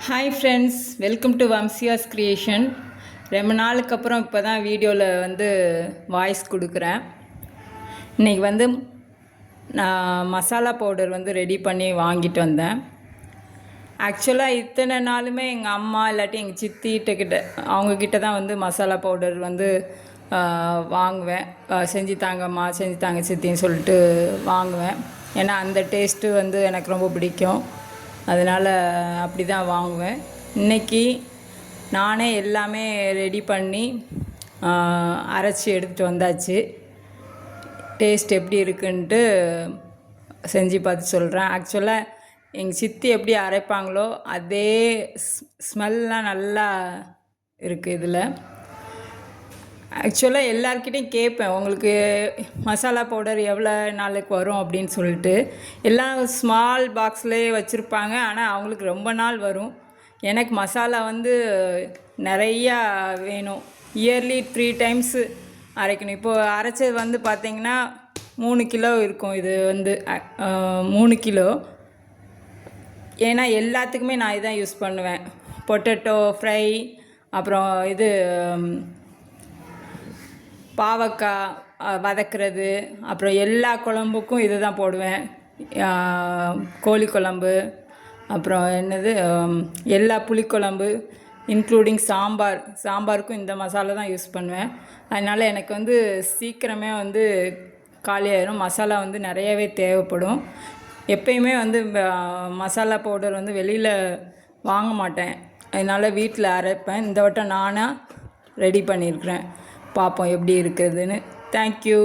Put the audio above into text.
Hi friends, welcome to Vamsiya's creation. ரொம்ப நாளுக்கு அப்புறம் இப்போ தான் வீடியோவில் வாய்ஸ் கொடுக்குறேன். இன்றைக்கி நான் மசாலா பவுடர் ரெடி பண்ணி வாங்கிட்டு வந்தேன். ஆக்சுவலாக இத்தனை நாளுமே எங்கள் அம்மா இல்லாட்டி எங்கள் சித்திகிட்ட அவங்கக்கிட்ட தான் மசாலா பவுடர் வாங்குவேன். செஞ்சு தாங்கம்மா, செஞ்சு தாங்க சித்தின்னு சொல்லிட்டு வாங்குவேன். ஏன்னா அந்த டேஸ்ட்டு எனக்கு ரொம்ப பிடிக்கும். அதனால் அப்படி தான் வாங்குவேன். இன்றைக்கி நானே எல்லாமே ரெடி பண்ணி அரைச்சி எடுத்துகிட்டு வந்தாச்சு. டேஸ்ட் எப்படி இருக்குன்ட்டு செஞ்சு பார்த்து சொல்கிறேன். ஆக்சுவலாக எங்கள் சித்தி எப்படி அரைப்பாங்களோ அதே ஸ்மெல்லாம் நல்லா இருக்குது இதில். ஆக்சுவலாக எல்லாருக்கிட்டையும் கேட்பேன், உங்களுக்கு மசாலா பவுடர் எவ்வளோ நாளுக்கு வரும் அப்படின்னு சொல்லிட்டு. எல்லாம் ஸ்மால் பாக்ஸ்லேயே வச்சுருப்பாங்க, ஆனால் அவங்களுக்கு ரொம்ப நாள் வரும். எனக்கு மசாலா நிறையா வேணும். இயர்லி 3 டைம்ஸு அரைக்கணும். இப்போது அரைச்சது பார்த்திங்கன்னா 3 கிலோ இருக்கும். இது 3 கிலோ. ஏன்னா எல்லாத்துக்குமே நான் இதான் யூஸ் பண்ணுவேன். பொட்டேட்டோ ஃப்ரை, அப்புறம் பாவக்காய் வதக்கிறது, அப்புறம் எல்லா குழம்புக்கும் இது தான் போடுவேன். கோழி குழம்பு, அப்புறம் எல்லா புளிக்குழம்பு, இன்க்ளூடிங் சாம்பாருக்கும் இந்த மசாலா தான் யூஸ் பண்ணுவேன். அதனால் எனக்கு சீக்கிரமே காலியாயிரும். மசாலா நிறையவே தேவைப்படும். எப்பயுமே மசாலா பவுடர் வெளியில் வாங்க மாட்டேன். அதனால் வீட்டில் அரைப்பேன். இந்த வட்டம் நானாக ரெடி பண்ணியிருக்கிறேன். பார்ப்போம் எப்படி இருக்குதுன்னு. தேங்க்யூ.